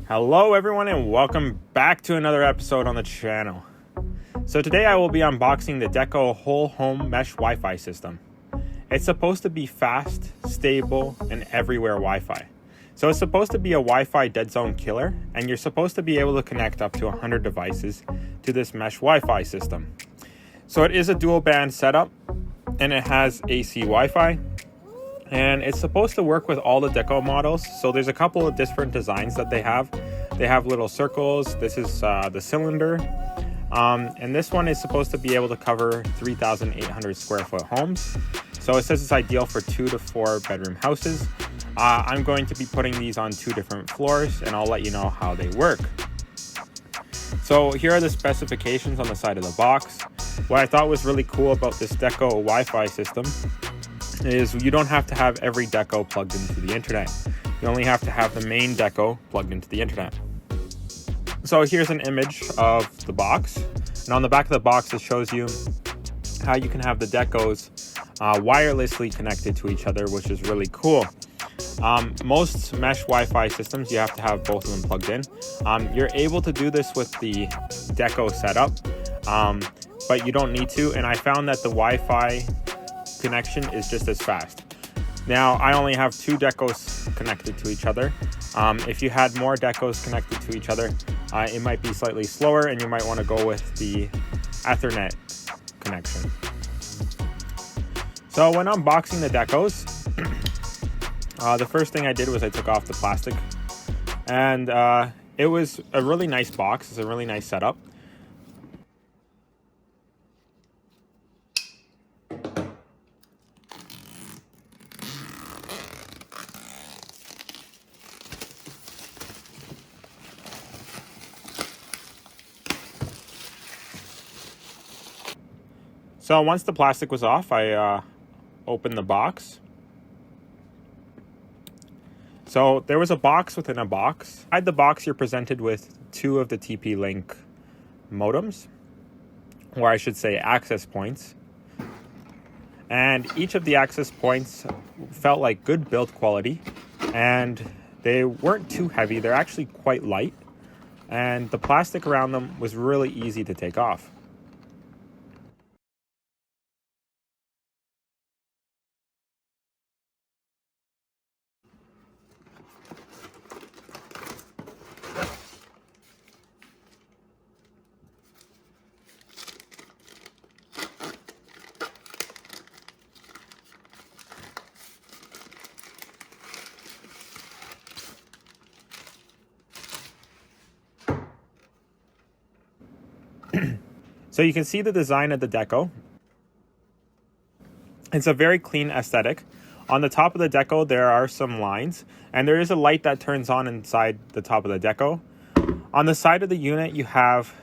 Hello everyone and welcome back to another episode on the channel. So today I will be unboxing the Deco whole home mesh Wi-Fi system. It's supposed to be fast, stable, and everywhere Wi-Fi. So it's supposed to be a Wi-Fi dead zone killer, and you're supposed to be able to connect up to 100 devices to this mesh Wi-Fi system. So it is a dual band setup and it has AC Wi-Fi. And it's supposed to work with all the Deco models. So there's a couple of different designs that they have. They have little circles. This is the cylinder. And this one is supposed to be able to cover 3,800 square foot homes. So it says it's ideal for 2 to 4 bedroom houses. I'm going to be putting these on 2 different floors and I'll let you know how they work. So here are the specifications on the side of the box. What I thought was really cool about this Deco Wi-Fi system is you don't have to have every Deco plugged into the internet. You only have to have the main Deco plugged into the internet. So here's an image of the box. And on the back of the box, it shows you how you can have the Decos wirelessly connected to each other, which is really cool. Most mesh Wi-Fi systems, you have to have both of them plugged in. You're able to do this with the Deco setup, but you don't need to. And I found that the Wi-Fi connection is just as fast. Now, I only have 2 Decos connected to each other. If you had more Decos connected to each other, it might be slightly slower and you might want to go with the Ethernet connection. So when unboxing the Decos, the first thing I did was I took off the plastic, and it was a really nice box. It's a really nice setup. So once the plastic was off, I opened the box. So there was a box within a box. Inside the box, you're presented with 2 of the TP-Link modems, or I should say access points. And each of the access points felt like good build quality, and they weren't too heavy. They're actually quite light, and the plastic around them was really easy to take off. So you can see the design of the Deco. It's a very clean aesthetic. On the top of the Deco, there are some lines, and there is a light that turns on inside the top of the Deco. On the side of the unit, you have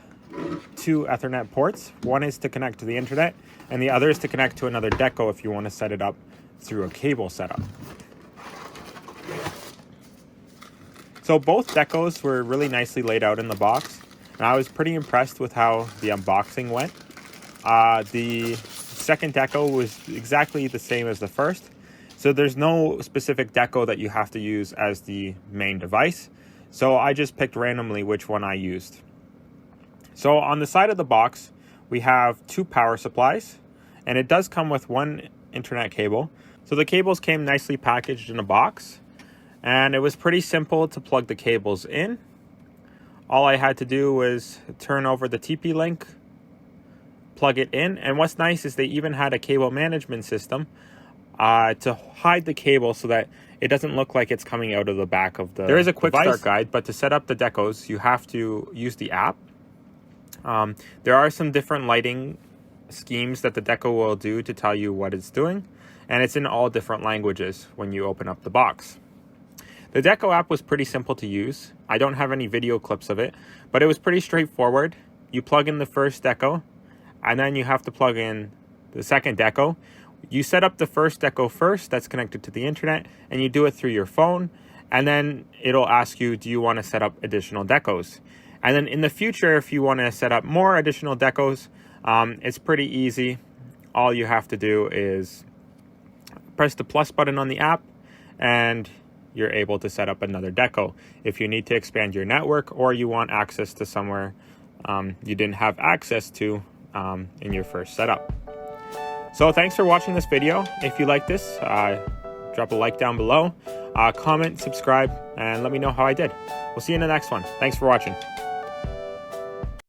2 Ethernet ports. One is to connect to the internet, and the other is to connect to another Deco if you want to set it up through a cable setup. So both Decos were really nicely laid out in the box. And I was pretty impressed with how the unboxing went. The second Deco was exactly the same as the first. So there's no specific Deco that you have to use as the main device. So I just picked randomly which one I used. So on the side of the box, we have 2 power supplies. And it does come with 1 internet cable. So the cables came nicely packaged in a box. And it was pretty simple to plug the cables in. All I had to do was turn over the TP-Link, plug it in, and what's nice is they even had a cable management system to hide the cable so that it doesn't look like it's coming out of the back of the device. There is a quick start guide, but to set up the Decos, you have to use the app. There are some different lighting schemes that the Deco will do to tell you what it's doing, and it's in all different languages when you open up the box. The Deco app was pretty simple to use. I don't have any video clips of it, but it was pretty straightforward. You plug in the first Deco, and then you have to plug in the second Deco. You set up the first Deco first, that's connected to the internet, and you do it through your phone, and then it'll ask you, do you want to set up additional Decos? And then in the future, if you want to set up more additional Decos, it's pretty easy. All you have to do is press the plus button on the app, and you're able to set up another Deco. If you need to expand your network or you want access to somewhere you didn't have access to in your first setup. So thanks for watching this video. If you like this, drop a like down below, comment, subscribe, and let me know how I did. We'll see you in the next one. Thanks for watching.